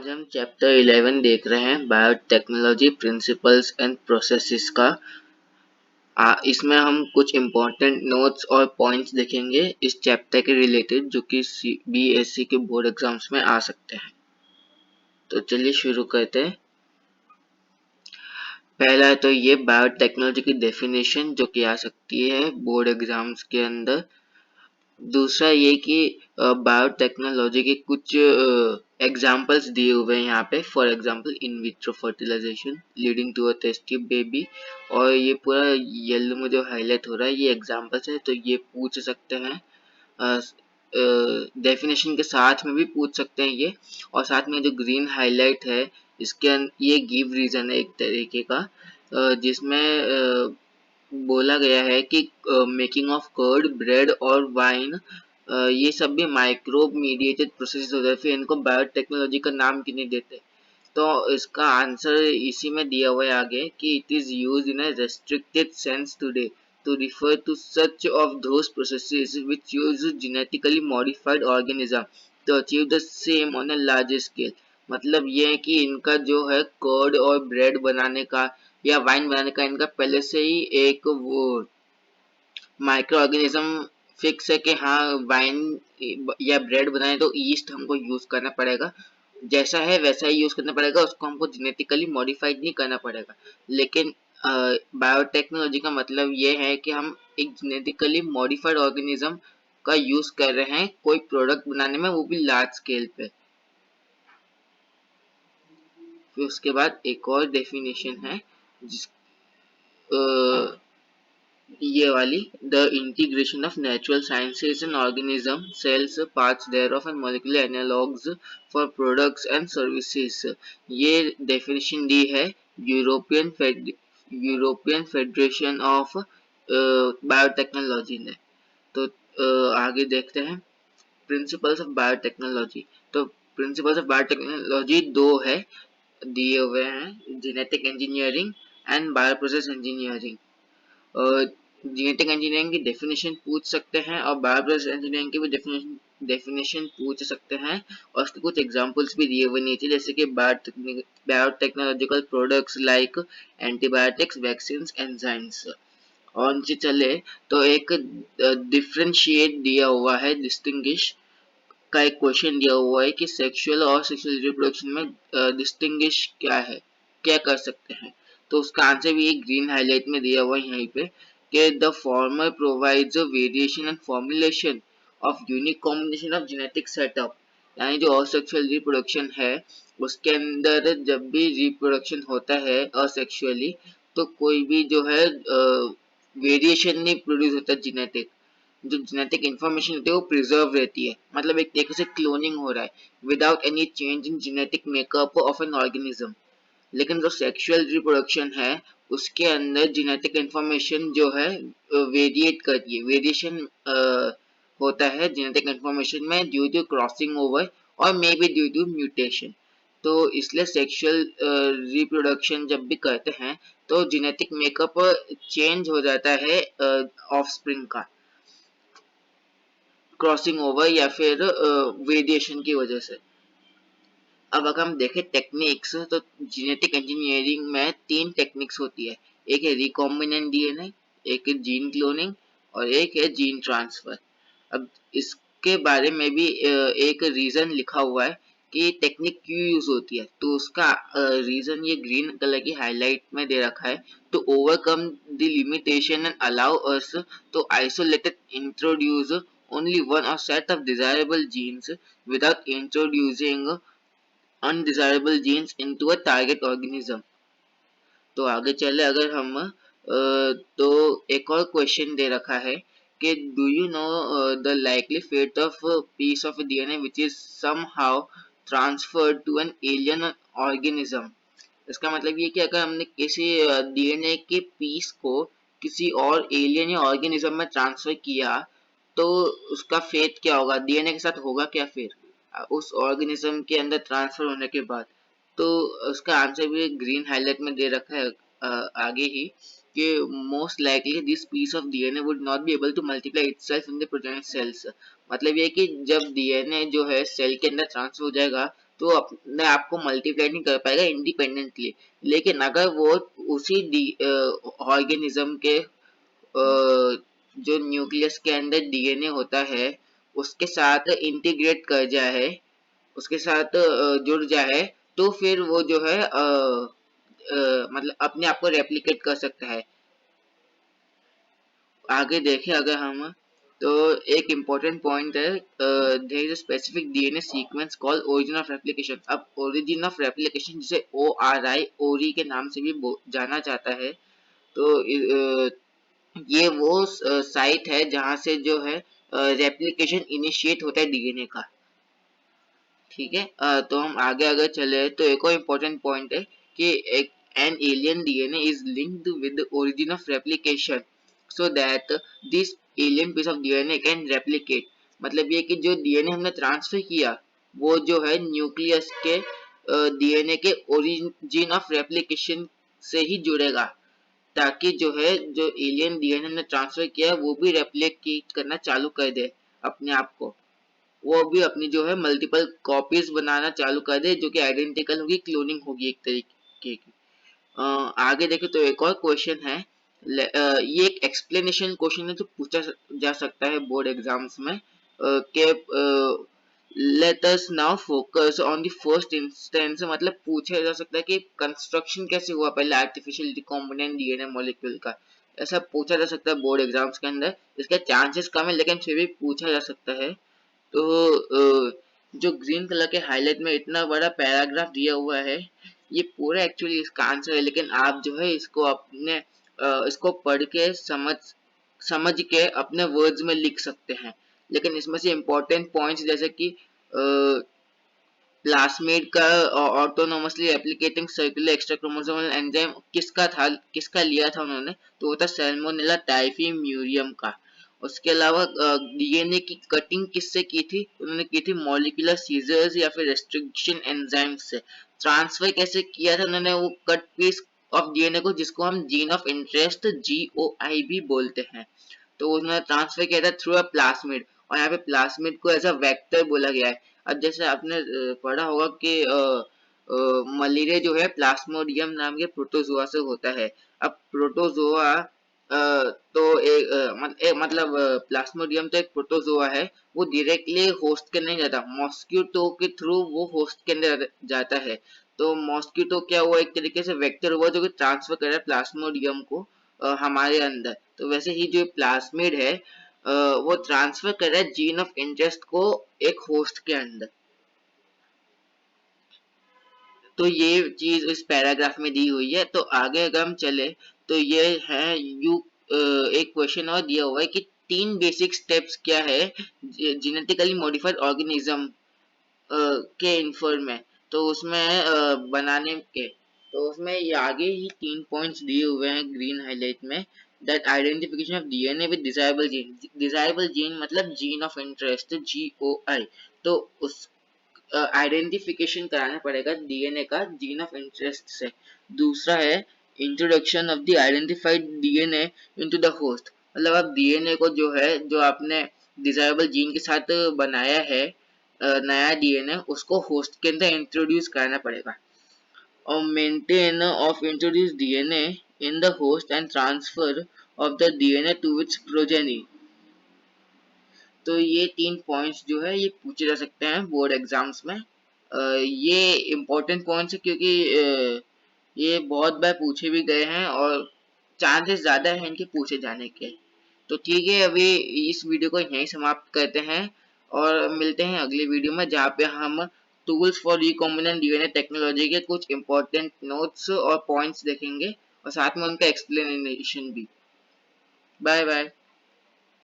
आज हम चैप्टर 11 देख रहे हैं बायोटेक्नोलॉजी प्रिंसिपल्स एंड प्रोसेसेस का। इसमें हम कुछ इम्पोर्टेंट नोट्स और पॉइंट्स देखेंगे इस चैप्टर के रिलेटेड जो कि बीएससी के बोर्ड एग्जाम्स में आ सकते हैं। तो चलिए शुरू करते हैं। पहला तो ये बायोटेक्नोलॉजी की डेफिनेशन जो कि आ सकती है बोर्ड एग्जाम्स के अंदर। दूसरा ये कि बायोटेक्नोलॉजी के कुछ एग्जाम्पल्स दिए हुए हैं यहाँ पे। For example in vitro fertilization leading to a testy baby, और ये पूरा येलो में जो हाईलाइट हो रहा है ये एग्जाम्पल्स है, तो ये पूछ सकते हैं। डेफिनेशन के साथ में भी पूछ सकते हैं ये, और साथ में जो ग्रीन हाईलाइट है इसके ये गिव रीजन है एक तरीके का, जिसमें बोला गया है कि मेकिंग ऑफ कर्ड, ब्रेड और वाइन ये सब भी माइक्रोब मीडिएटेड प्रोसेस होते हैं, फिर इनको बायोटेक्नोलॉजी का नाम क्यों नहीं देते। तो इसका आंसर इसी में दिया हुआ है आगे कि it is used in a restricted sense today to refer to such of those processes which use genetically modified organism to achieve the same on a larger scale। मतलब ये है कि इनका जो है कर्ड और ब्रेड बनाने का या वाइन बनाने का इनका पहले से ही एक वो माइक्रो ऑर्गेनिज्म फिक्स है कि हाँ वाइन या ब्रेड बनाए तो ईस्ट हमको यूज करना पड़ेगा, जैसा है वैसा ही यूज करना पड़ेगा, उसको हमको जेनेटिकली मॉडिफाइड नहीं करना पड़ेगा। लेकिन बायोटेक्नोलॉजी का मतलब ये है कि हम एक जेनेटिकली मॉडिफाइड ऑर्गेनिज्म का यूज कर रहे हैं कोई प्रोडक्ट बनाने में, वो भी लार्ज स्केल पे। फिर उसके बाद एक और डेफिनेशन है जिस ये वाली, the integration of natural sciences and organism sales parts thereof and molecular analogues for products and services। ये डेफिनेशन दी है यूरोपियन फेडरेशन ऑफ बायोटेक्नोलॉजी ने। तो आगे देखते हैं प्रिंसिपल्स ऑफ बायोटेक्नोलॉजी। तो प्रिंसिपल्स ऑफ बायोटेक्नोलॉजी दो है दिए हुए हैं, genetic engineering and bioprocess engineering. Genetic engineering की डेफिनेशन पूछ सकते हैं और बायोप्रोसेस इंजीनियरिंग की भी डेफिनेशन पूछ सकते हैं, और उसके कुछ एग्जांपल्स भी दिए हुए नीचे, जैसे कि biotechnological products like antibiotics, vaccines, enzymes. और नीचे चले तो एक डिफरेंशिएट दिया हुआ है, डिस्टिंग्विश का एक क्वेश्चन दिया हुआ है कि सेक्सुअल और सेक्सुअल रिप्रोडक्शन में डिस्टिंग्विश क्या है, क्या कर सकते हैं। तो उसका आंसर भी एक ग्रीन हाईलाइट में दिया हुआ है यहीं पे कि the former provides a variation and formulation of unique combination of genetic setup. यानी जो असेक्सुअल रिप्रोडक्शन है उसके अंदर जब भी रिप्रोडक्शन होता है असेक्सुअली, तो कोई भी जो है वेरिएशन नहीं प्रोड्यूस होता जेनेटिक, जो जेनेटिक इंफॉर्मेशन होती है वो प्रिजर्व रहती है, मतलब एक तरीके से क्लोनिंग हो रहा है without any change in genetic makeup of an organism. लेकिन जो सेक्सुअल रिप्रोडक्शन है उसके अंदर जेनेटिक इंफॉर्मेशन जो है वेरिएट करती है, वेरिएशन होता है जेनेटिक इंफॉर्मेशन में ड्यू टू क्रॉसिंग ओवर और may be due to mutation. तो इसलिए सेक्सुअल रिप्रोडक्शन जब भी करते हैं तो जेनेटिक मेकअप चेंज हो जाता है ऑफस्प्रिंग का, क्रॉसिंग ओवर या फिर वेरिएशन की वजह से। अब अगर हम देखें टेक्निक्स, तो जेनेटिक इंजीनियरिंग में तीन टेक्निक्स होती है, एक है रिकॉम्बिनेंट डीएनए, एक है जीन क्लोनिंग और एक है जीन ट्रांसफर। अब इसके बारे में भी एक रीजन लिखा हुआ है कि टेक्निक क्यों यूज होती है, तो उसका रीजन ये ग्रीन कलर की हाईलाइट में दे रखा है, to overcome the limitation and allow us to isolated introduce only one or set of desirable genes without introducing undesirable genes into a target organism। तो आगे चले अगर हम तो एक और क्वेश्चन दे रखा है कि do you know the likely fate of piece of DNA which is somehow transferred to an alien organism. इसका मतलब ये कि अगर हमने किसी डीएनए के पीस को किसी और एलियन या ऑर्गेनिज्म में ट्रांसफर किया तो उसका फेट क्या होगा, डीएनए के साथ होगा क्या फिर उस ऑर्गेनिज्म के अंदर ट्रांसफर होने के बाद। तो उसका आंसर भी ग्रीन हाईलाइट में दे रखा है आगे ही कि most likely this piece of DNA would not be able to multiply itself in the progenic cells. मतलब ये कि जब डीएनए जो है सेल के अंदर ट्रांसफर हो जाएगा तो अपने आप को मल्टीप्लाई नहीं कर पाएगा इंडिपेंडेंटली। लेकिन अगर वो उसी ऑर्गेनिज्म के जो न्यूक्लियस के अंदर डीएनए होता है उसके साथ इंटीग्रेट कर जाए, उसके साथ जुड़ जाए, तो फिर वो जो है मतलब अपने आप को रेप्लिकेट कर सकता है। आगे देखें अगर हम, तो एक इम्पोर्टेंट पॉइंट है, there is a specific DNA sequence called origin of replication. अब ओरिजिन ऑफ रेप्लिकेशन जिसे ORI ओरी के नाम से भी जाना जाता है, तो ये वो साइट है जहाँ से जो है रेप्लिकेशन इनिशिएट होता है डीएनए का। ठीक है, तो हम आगे अगर चले तो एक और इम्पोर्टेंट पॉइंट है कि एक an alien DNA is linked with origin of replication so that this alien piece of DNA can replicate. मतलब ये कि जो डीएनए हमने ट्रांसफर किया वो जो है न्यूक्लियस के डीएनए के ओरिजिन ऑफ रेप्लिकेशन से ही जुड़ेगा, ताकि जो है जो एलियन डीएनए हमने ट्रांसफर किया वो भी रेप्लिकेट करना चालू कर दे अपने आप को, वो भी अपनी जो है मल्टीपल कॉपीज बनाना चालू कर दे जो कि आइडेंटिकल होगी, क्लोनिंग होगी एक तरीके की। आगे देखें तो एक और क्वेश्चन है, ये एक एक्सप्लेनेशन क्वेश्चन है जो पूछा जा सकता है बोर्ड एग्जाम्स में, कि let us now focus on the first instance. मतलब पूछा जा सकता है कि कंस्ट्रक्शन कैसे हुआ पहले आर्टिफिशियल रिकॉम्बिनेंट डीएनए मॉलिक्यूल का, ऐसा पूछा जा सकता है बोर्ड एग्जाम्स के अंदर। इसके चांसेस कम है लेकिन फिर भी पूछा जा सकता है। तो जो ग्रीन कलर के हाईलाइट में इतना बड़ा पैराग्राफ दिया हुआ है, ये पूरा एक्चुअली इसका आंसर है, लेकिन आप जो है इसको अपने इसको पढ़ के समझ के अपने वर्ड्स में लिख सकते हैं। लेकिन इसमें से इम्पोर्टेंट पॉइंट्स जैसे कि प्लास्मिड का autonomously replicating circular extra chromosomal enzyme किसका था, किसका लिया था उन्होंने, तो वो था सैल्मोनेला टाइफीम्यूरियम का। उसके अलावा डीएनए की कटिंग किससे की थी, उन्होंने की थी मॉलिक्यूलर सीजर्स या फिर रेस्ट्रिक्शन एंजाइम से। ट्रांसफर कैसे किया था उन्होंने वो कट पीस ऑफ डीएनए को, जिसको हम जीन ऑफ इंटरेस्ट GOI भी बोलते हैं, तो उन्होंने ट्रांसफर किया था थ्रू अ प्लास्मिड। और यहाँ पे प्लास्मिड को एज अ वेक्टर बोला गया है। अब जैसे आपने पढ़ा होगा कि मलेरिया जो है प्लास्मोडियम नाम के प्रोटोजोआ से होता है। अब प्रोटोजोआ तो मतलब प्लास्मोडियम तो एक प्रोटोजोआ है, वो डायरेक्टली होस्ट के नहीं जाता, मॉस्किटो के थ्रू वो होस्ट के अंदर जाता है। तो मॉस्किटो क्या हुआ, एक तरीके से वेक्टर हुआ जो कि ट्रांसफर कर रहा है प्लास्मोडियम को हमारे अंदर। तो वैसे ही जो प्लास्मिड है वो ट्रांसफर कर रहा है जीन ऑफ इंटरेस्ट को एक होस्ट के अंदर। तो ये चीज इस पैराग्राफ में दी हुई है। तो आगे अगर हम चले तो ये है एक क्वेश्चन और दिया हुआ है कि 3 बेसिक स्टेप्स क्या है जेनेटिकली मॉडिफाइड ऑर्गेनिज्म के इन्फॉर्म में। तो उसमें बनाने के, तो उसमें ये आगे ही 3 पॉइंट्स दिए हुए हैं ग्रीन हाईलाइट में, that identification of DNA with desirable gene. Desirable gene मतलब जीन ऑफ इंटरेस्ट GOI। तो उस आइडेंटिफिकेशन कराना पड़ेगा डीएनए का जीन ऑफ इंटरेस्ट से। दूसरा है introduction of the identified DNA into the host. मतलब अब डीएनए को जो है जो आपने डिजायरेबल जीन के साथ बनाया है नया डीएनए, उसको होस्ट के अंदर इंट्रोड्यूस करना पड़ेगा। और maintain of introduce DNA in the host and transfer of the DNA to its progeny. तो ये 3 पॉइंट्स जो है ये पूछे जा सकते हैं बोर्ड एग्जाम्स में। ये इम्पोर्टेंट पॉइंट्स है क्योंकि ये बहुत बार पूछे भी गए हैं और चांसेस ज़्यादा हैं इनके पूछे जाने के। तो ठीक है, अभी इस वीडियो को यहीं समाप्त करते हैं और मिलते हैं अगले वीडियो में, जहाँ पे हम tools for recombinant DNA technology के कुछ इम्पोर्टेंट नोट्स और पॉइंट्स देखेंगे और साथ में उनका एक्सप्लेनेशन भी। Bye bye.